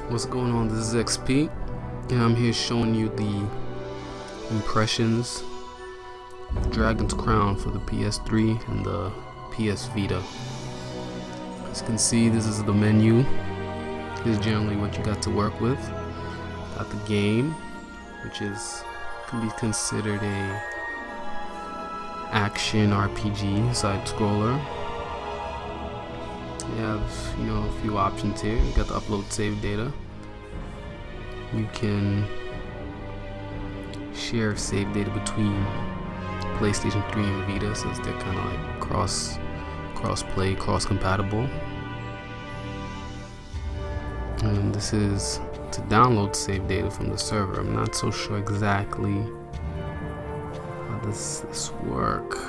What's going on? This is XP, and I'm here showing you the impressions of Dragon's Crown for the PS3 and the PS Vita. As you can see, this is the menu. This is generally what you got to work with. Got the game, which can be considered a action RPG side scroller. You have, a few options here. You got the upload save data. You can share save data between PlayStation 3 and Vita, since they're kind of like cross-play, cross-compatible. And this is to download save data from the server. I'm not so sure exactly how this work,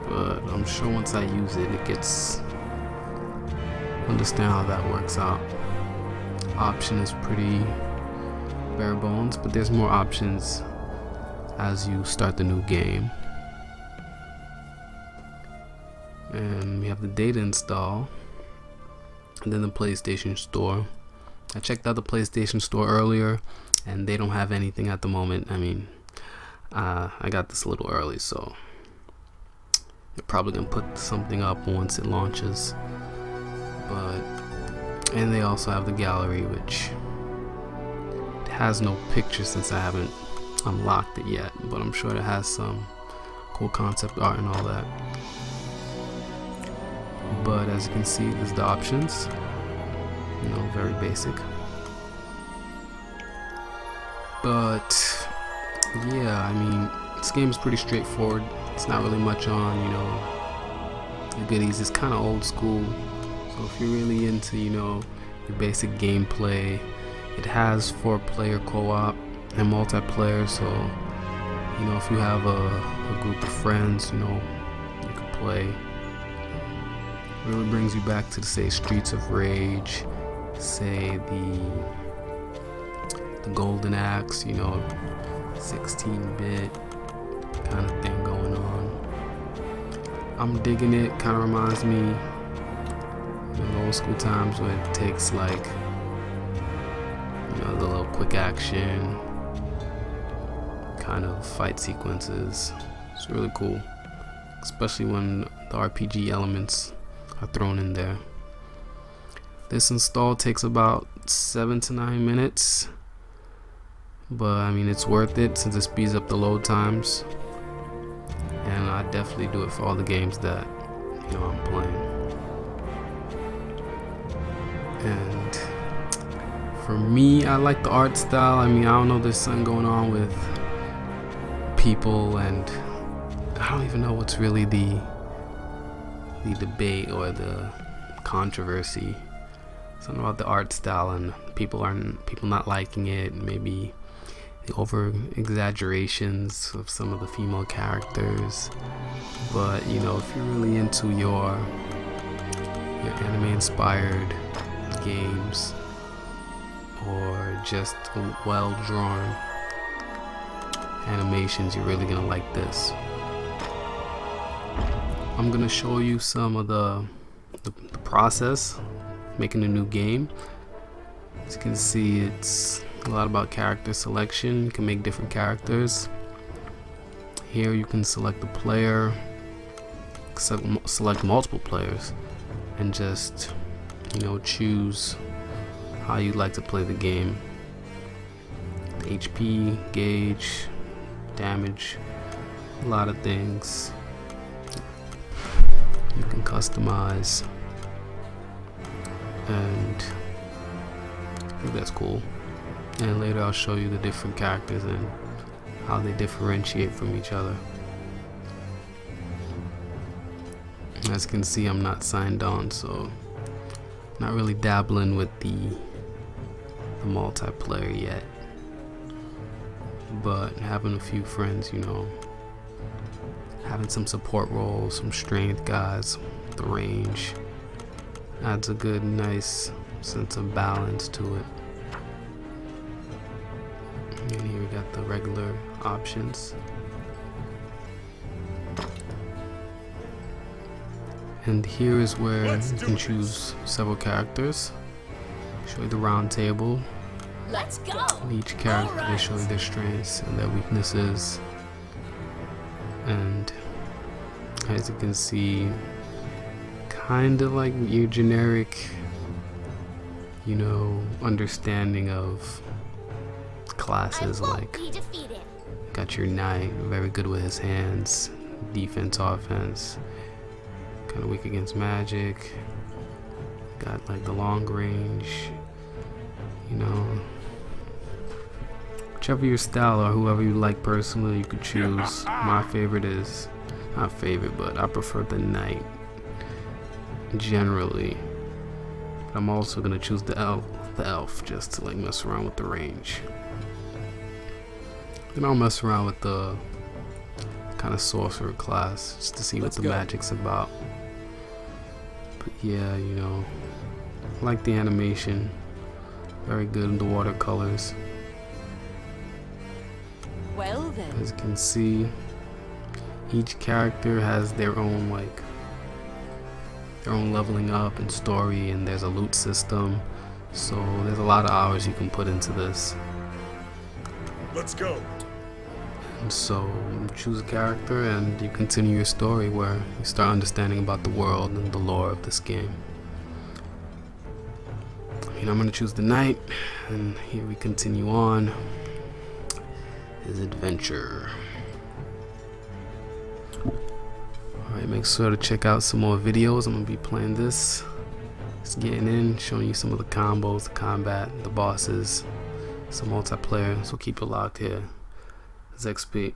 but I'm sure once I use it, understand how that works out. Option is pretty bare bones, but there's more options as you start the new game. And we have the data install, and then the PlayStation Store. I checked out the PlayStation Store earlier, and they don't have anything at the moment. I got this a little early, so they're probably gonna put something up once it launches. And they also have the gallery, which has no pictures since I haven't unlocked it yet, but I'm sure it has some cool concept art and all that. But as you can see, there's the options, very basic. But yeah, this game is pretty straightforward. It's not really much on, the goodies. It's kind of old school. So if you're really into, your basic gameplay, it has 4-player co-op and multiplayer. So, if you have a group of friends, you can play. It really brings you back to, say, Streets of Rage, say the Golden Axe, 16-bit kind of thing going on. I'm digging it. Kind of reminds me of old school times where it takes like the little quick action kind of fight sequences. It's really cool, especially when the RPG elements are thrown in there. This install takes about 7 to 9 minutes, but it's worth it since it speeds up the load times, and I definitely do it for all the games that I'm playing. And for me, I like the art style. I don't know, there's something going on with people, and I don't even know what's really the debate or the controversy. Something about the art style and people not liking it. Maybe the over exaggerations of some of the female characters. But if you're really into your anime inspired games, or just well drawn animations, you're really gonna like this. I'm gonna show you some of the process making a new game. As you can see, it's a lot about character selection. You can make different characters. Here you can select the player, select multiple players, and just choose how you'd like to play the game. The HP gauge, damage, a lot of things you can customize, and I think that's cool. And later I'll show you the different characters and how they differentiate from each other. As you can see, I'm not signed on, so not really dabbling with the multiplayer yet, but having a few friends, having some support roles, some strength guys, the range adds a good, nice sense of balance to it. And here we got the regular options. And here is where you can choose several characters. show you the round table. Let's go. Each character, they show you their strengths and their weaknesses. And as you can see, kind of like your generic, you know, understanding of classes. Like, got your knight, very good with his hands, defense, offense, kind of weak against magic. Got like the long range, you know. Whichever your style or whoever you like personally, you could choose. My favorite is, not favorite, but I prefer the knight generally. But I'm also gonna choose the elf just to like mess around with the range. Then I'll mess around with the kind of sorcerer class just to see what the magic's about. But yeah, you know, I like the animation, very good in the watercolors. Well then. As you can see, each character has their own leveling up and story, and there's a loot system, so there's a lot of hours you can put into this. Let's go. And so you choose a character and you continue your story where you start understanding about the world and the lore of this game. I'm gonna choose the knight, and here we continue on his adventure. Alright, make sure to check out some more videos. I'm gonna be playing this, just getting in, showing you some of the combos, the combat, the bosses, some multiplayer, so keep it locked here. It's XP.